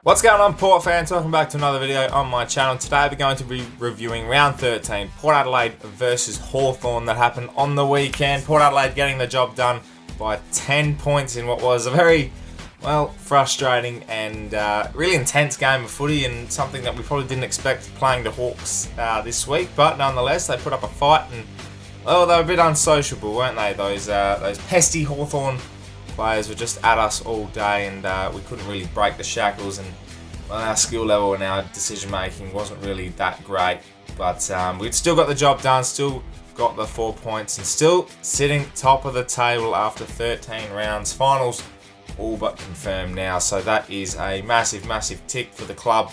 What's going on, Port fans? Welcome back to another video on my channel. Today we're going to be reviewing round 13, Port Adelaide versus Hawthorn, that happened on the weekend. Port Adelaide getting the job done by 10 points in what was a very, frustrating and really intense game of footy, and something that we probably didn't expect playing the Hawks this week. But nonetheless, they put up a fight, and they were a bit unsociable, weren't they? Those pesky Hawthorn players were just at us all day, and we couldn't really break the shackles, and our skill level and our decision making wasn't really that great. But we'd still got the job done, still got the 4 points, and still sitting top of the table after 13 rounds. Finals all but confirmed now, so that is a massive tick for the club,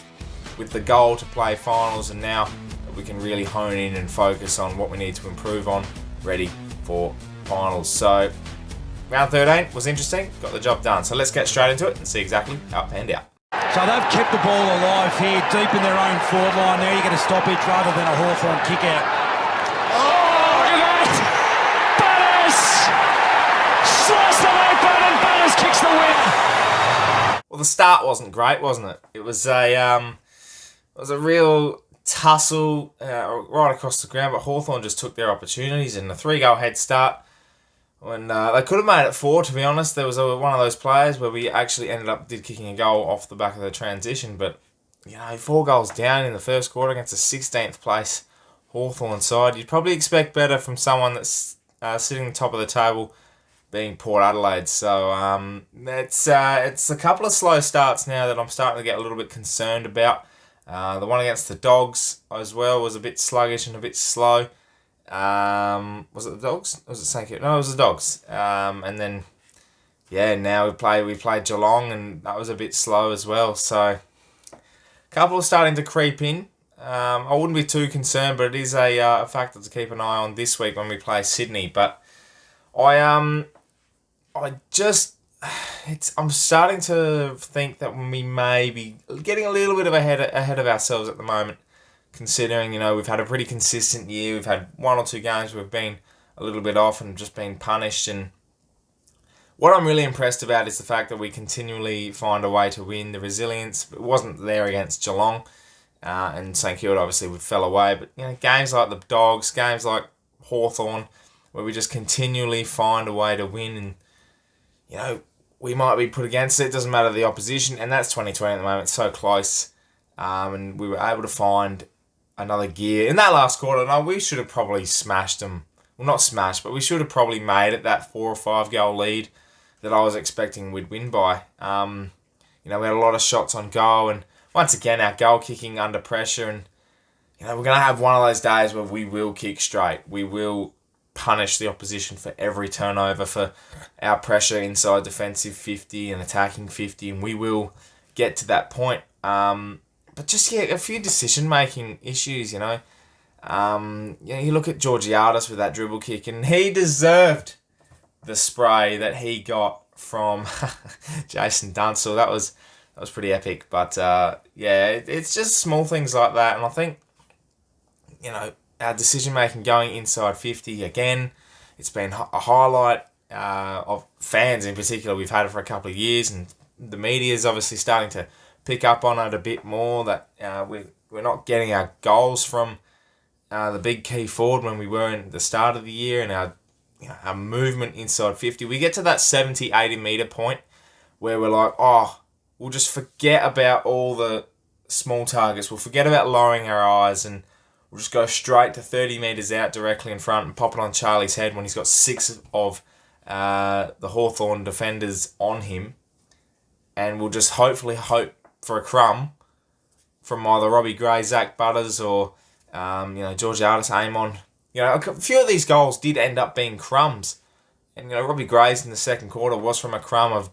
with the goal to play finals, and now we can really hone in and focus on what we need to improve on, ready for finals. So round 13 was interesting, got the job done. So let's get straight into it and see exactly how it panned out. So they've kept the ball alive here, deep in their own forward line. Now you get a stoppage rather than a Hawthorn kick out. Oh, look at that! Butters! Slice the leg button, and Butters kicks the winner. Well, the start wasn't great, wasn't it? It was a real tussle right across the ground, but Hawthorn just took their opportunities, and a 3-goal head start. When they could have made it 4, to be honest. There was one of those players where we actually did kicking a goal off the back of the transition, but 4 goals down in the first quarter against a 16th place Hawthorn side. You'd probably expect better from someone that's sitting top of the table, being Port Adelaide. So it's a couple of slow starts now that I'm starting to get a little bit concerned about. The one against the Dogs as well was a bit sluggish and a bit slow. Was it the Dogs? Or was it St Kilda? No, it was the Dogs. And then, now we played Geelong, and that was a bit slow as well. So, a couple are starting to creep in. I wouldn't be too concerned, but it is a factor to keep an eye on this week when we play Sydney. But I'm starting to think that we may be getting a little bit of ahead of ourselves at the moment. Considering, we've had a pretty consistent year. We've had 1 or 2 games where we've been a little bit off and just been punished. And what I'm really impressed about is the fact that we continually find a way to win. The resilience, it wasn't there against Geelong. And St Kilda, obviously, we fell away. But, games like the Dogs, games like Hawthorn, where we just continually find a way to win. And, we might be put against it. It doesn't matter the opposition. And that's 2020 at the moment. It's so close. And we were able to find another gear in that last quarter. No, we should have probably smashed them. Well, not smashed, but we should have probably made it that 4 or 5 goal lead that I was expecting we'd win by. We had a lot of shots on goal, and once again, our goal kicking under pressure. And we're going to have one of those days where we will kick straight. We will punish the opposition for every turnover, for our pressure inside defensive 50 and attacking 50, and we will get to that point. But just, a few decision-making issues, you look at Georgiades with that dribble kick, and he deserved the spray that he got from Jason Dunstall. That was pretty epic. But, it's just small things like that. And I think, our decision-making going inside 50, again, it's been a highlight of fans in particular. We've had it for a couple of years, and the media is obviously starting to pick up on it a bit more, that we're not getting our goals from the big key forward when we were in the start of the year, and our movement inside 50. We get to that 70, 80 metre point where we're like, we'll just forget about all the small targets. We'll forget about lowering our eyes, and we'll just go straight to 30 metres out directly in front and pop it on Charlie's head when he's got 6 of the Hawthorn defenders on him. And we'll just hopefully hope for a crumb from either Robbie Gray, Zach Butters, or Georgiades, Amon. A few of these goals did end up being crumbs, and Robbie Gray's in the second quarter was from a crumb of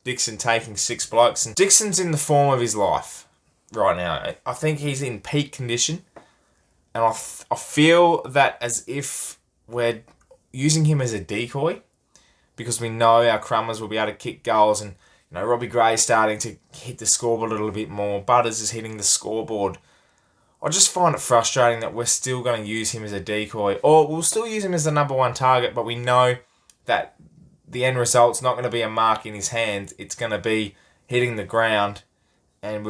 Dixon taking 6 blokes. And Dixon's in the form of his life right now. I think he's in peak condition, and I feel that as if we're using him as a decoy, because we know our crummers will be able to kick goals, and Robbie Gray's starting to hit the scoreboard a little bit more. Butters is hitting the scoreboard. I just find it frustrating that we're still going to use him as a decoy, or we'll still use him as the number 1 target, but we know that the end result's not going to be a mark in his hand. It's going to be hitting the ground and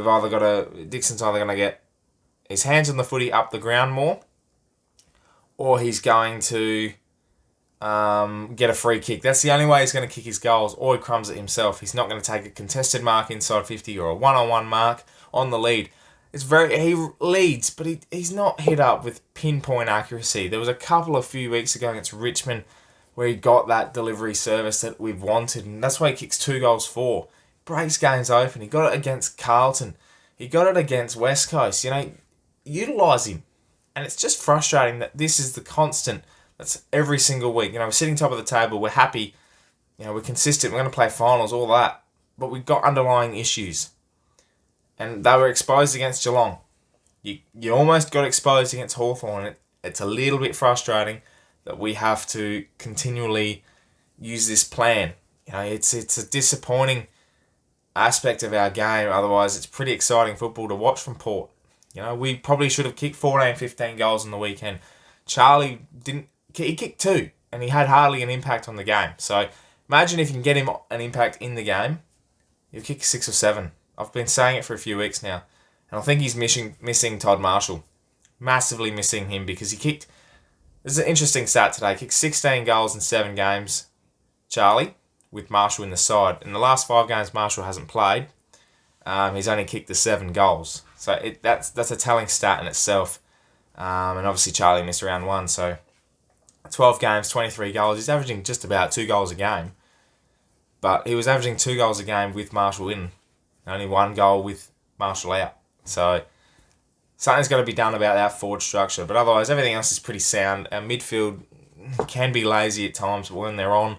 Dixon's either got to get his hands on the footy up the ground more, or he's going to get a free kick. That's the only way he's going to kick his goals, or he crumbs it himself. He's not going to take a contested mark inside 50 or a one-on-one mark on the lead. He leads, but he's not hit up with pinpoint accuracy. There was a few weeks ago against Richmond where he got that delivery service that we've wanted, and that's why he kicks 2 goals for. Breaks games open. He got it against Carlton. He got it against West Coast. Utilise him. And it's just frustrating that this is the constant. That's every single week. We're sitting top of the table. We're happy. We're consistent. We're going to play finals, all that. But we've got underlying issues. And they were exposed against Geelong. You almost got exposed against Hawthorn. It's a little bit frustrating that we have to continually use this plan. It's a disappointing aspect of our game. Otherwise, it's pretty exciting football to watch from Port. We probably should have kicked 14, 15 goals on the weekend. Charlie didn't. He kicked 2, and he had hardly an impact on the game. So imagine if you can get him an impact in the game, he'll kick 6 or 7. I've been saying it for a few weeks now. And I think he's missing Todd Marshall. Massively missing him because he kicked... This is an interesting stat today. He kicked 16 goals in 7 games, Charlie, with Marshall in the side. In the last 5 games Marshall hasn't played, he's only kicked the 7 goals. So that's a telling stat in itself. And obviously Charlie missed round 1, so 12 games, 23 goals. He's averaging just about 2 goals a game. But he was averaging 2 goals a game with Marshall in. Only 1 goal with Marshall out. So something's got to be done about that forward structure. But otherwise, everything else is pretty sound. Our midfield can be lazy at times, but when they're on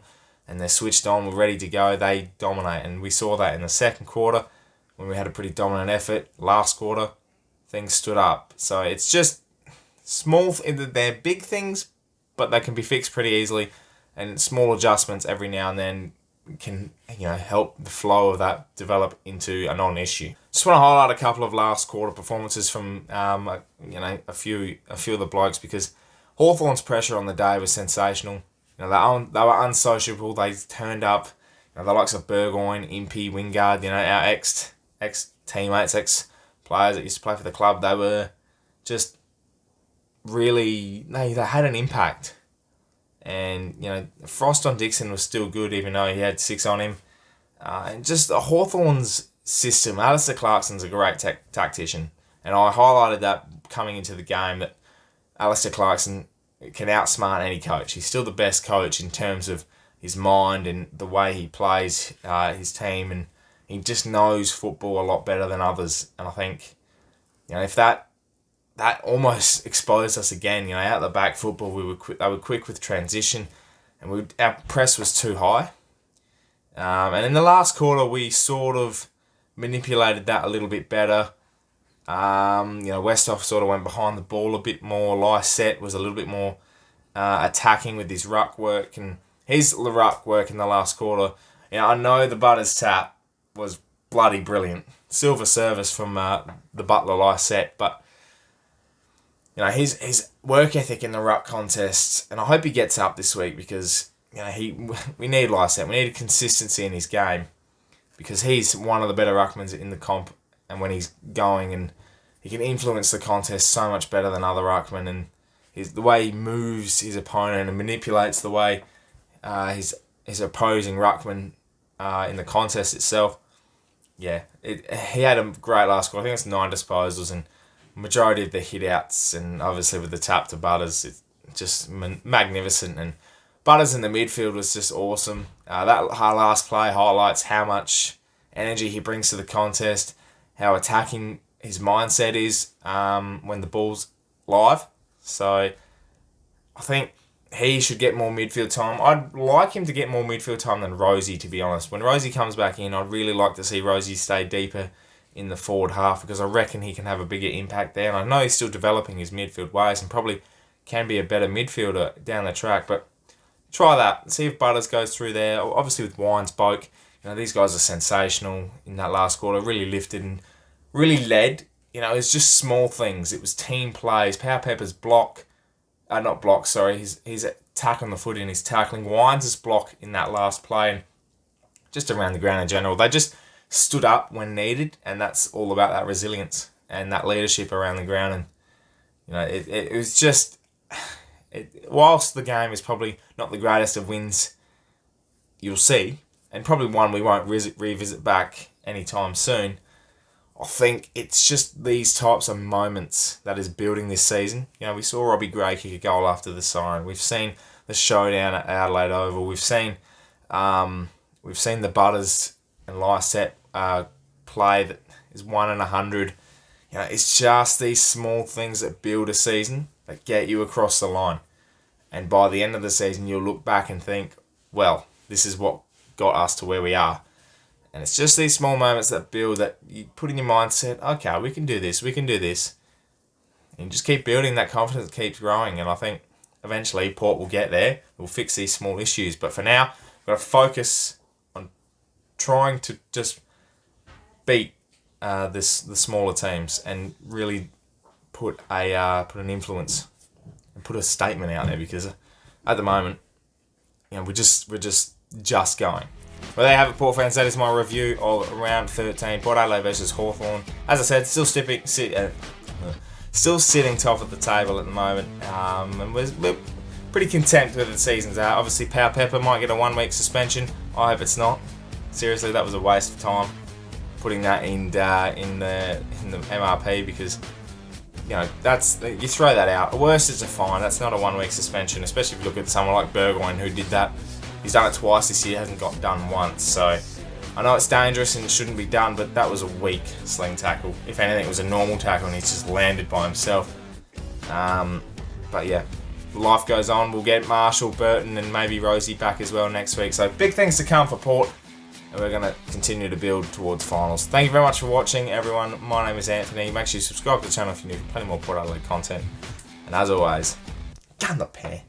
and they're switched on, we're ready to go, they dominate. And we saw that in the second quarter when we had a pretty dominant effort. Last quarter, things stood up. So it's just small. They're big things, but they can be fixed pretty easily. And small adjustments every now and then can help the flow of that develop into a non-issue. Just want to highlight a couple of last quarter performances from a few of the blokes, because Hawthorn's pressure on the day was sensational. They were unsociable. They turned up. The likes of Burgoyne, Impey, Wingard, our ex teammates, ex players that used to play for the club. They were just really they had an impact. And, Frost on Dixon was still good, even though he had 6 on him. And just Hawthorn's system. Alistair Clarkson's a great tactician. And I highlighted that coming into the game, that Alistair Clarkson can outsmart any coach. He's still the best coach in terms of his mind and the way he plays his team. And he just knows football a lot better than others. And I think, if that almost exposed us again. Out the back football, they were quick with transition, and our press was too high. And in the last quarter, we sort of manipulated that a little bit better. Westhoff sort of went behind the ball a bit more. Lysette was a little bit more attacking with his ruck work, and his ruck work in the last quarter. I know the Butters tap was bloody brilliant. Silver service from the Butler Lysette, but his work ethic in the ruck contests, and I hope he gets up this week, because we need Lysette. We need consistency in his game, because he's one of the better ruckmans in the comp, and when he's going, and he can influence the contest so much better than other ruckmen, and the way he moves his opponent and manipulates the way his opposing ruckman in the contest itself. Yeah, he had a great last quarter. I think it's 9 disposals, and majority of the hit-outs, and obviously with the tap to Butters, it's just magnificent. And Butters in the midfield was just awesome. That last play highlights how much energy he brings to the contest, how attacking his mindset is when the ball's live. So I think he should get more midfield time. I'd like him to get more midfield time than Rosie, to be honest. When Rosie comes back in, I'd really like to see Rosie stay deeper in the forward half, because I reckon he can have a bigger impact there. And I know he's still developing his midfield ways and probably can be a better midfielder down the track. But try that. See if Butters goes through there. Obviously with Wines, Boak, these guys are sensational in that last quarter. Really lifted and really led. It's just small things. It was team plays. Power Pepper's his attack on the foot and his tackling. Wines' block in that last play, and just around the ground in general. They just stood up when needed, and that's all about that resilience and that leadership around the ground. And it was just, whilst the game is probably not the greatest of wins you'll see, and probably one we won't revisit back anytime soon, I think it's just these types of moments that is building this season. We saw Robbie Gray kick a goal after the siren. We've seen the showdown at Adelaide Oval. We've seen the Butters and Lysette play that is 1 in 100. It's just these small things that build a season that get you across the line. And by the end of the season, you'll look back and think, well, this is what got us to where we are. And it's just these small moments that build, that you put in your mindset, okay, we can do this. And you just keep building, that confidence keeps growing. And I think eventually Port will get there. We'll fix these small issues. But for now, we've got to focus on trying to just beat the smaller teams and really put an influence and put a statement out there, because at the moment, we're just going. Well, there you have it, Port fans. That is my review of round 13, Port Adelaide versus Hawthorn. As I said, still sitting top of the table at the moment, and we're pretty content with the season's out. Obviously, Power Pepper might get a 1-week suspension. I hope it's not. Seriously, that was a waste of time putting that in the MRP, because you throw that out. At worst, it's a fine. That's not a 1-week suspension, especially if you look at someone like Burgoyne, who did that. He's done it twice this year, hasn't got done once. So I know it's dangerous and it shouldn't be done, but that was a weak sling tackle. If anything, it was a normal tackle and he's just landed by himself. But yeah, life goes on. We'll get Marshall, Burton and maybe Rosie back as well next week. So big things to come for Port, and we're going to continue to build towards finals. Thank you very much for watching, everyone. My name is Anthony. Make sure you subscribe to the channel if you need plenty more Port Adelaide content. And as always, gun the pair.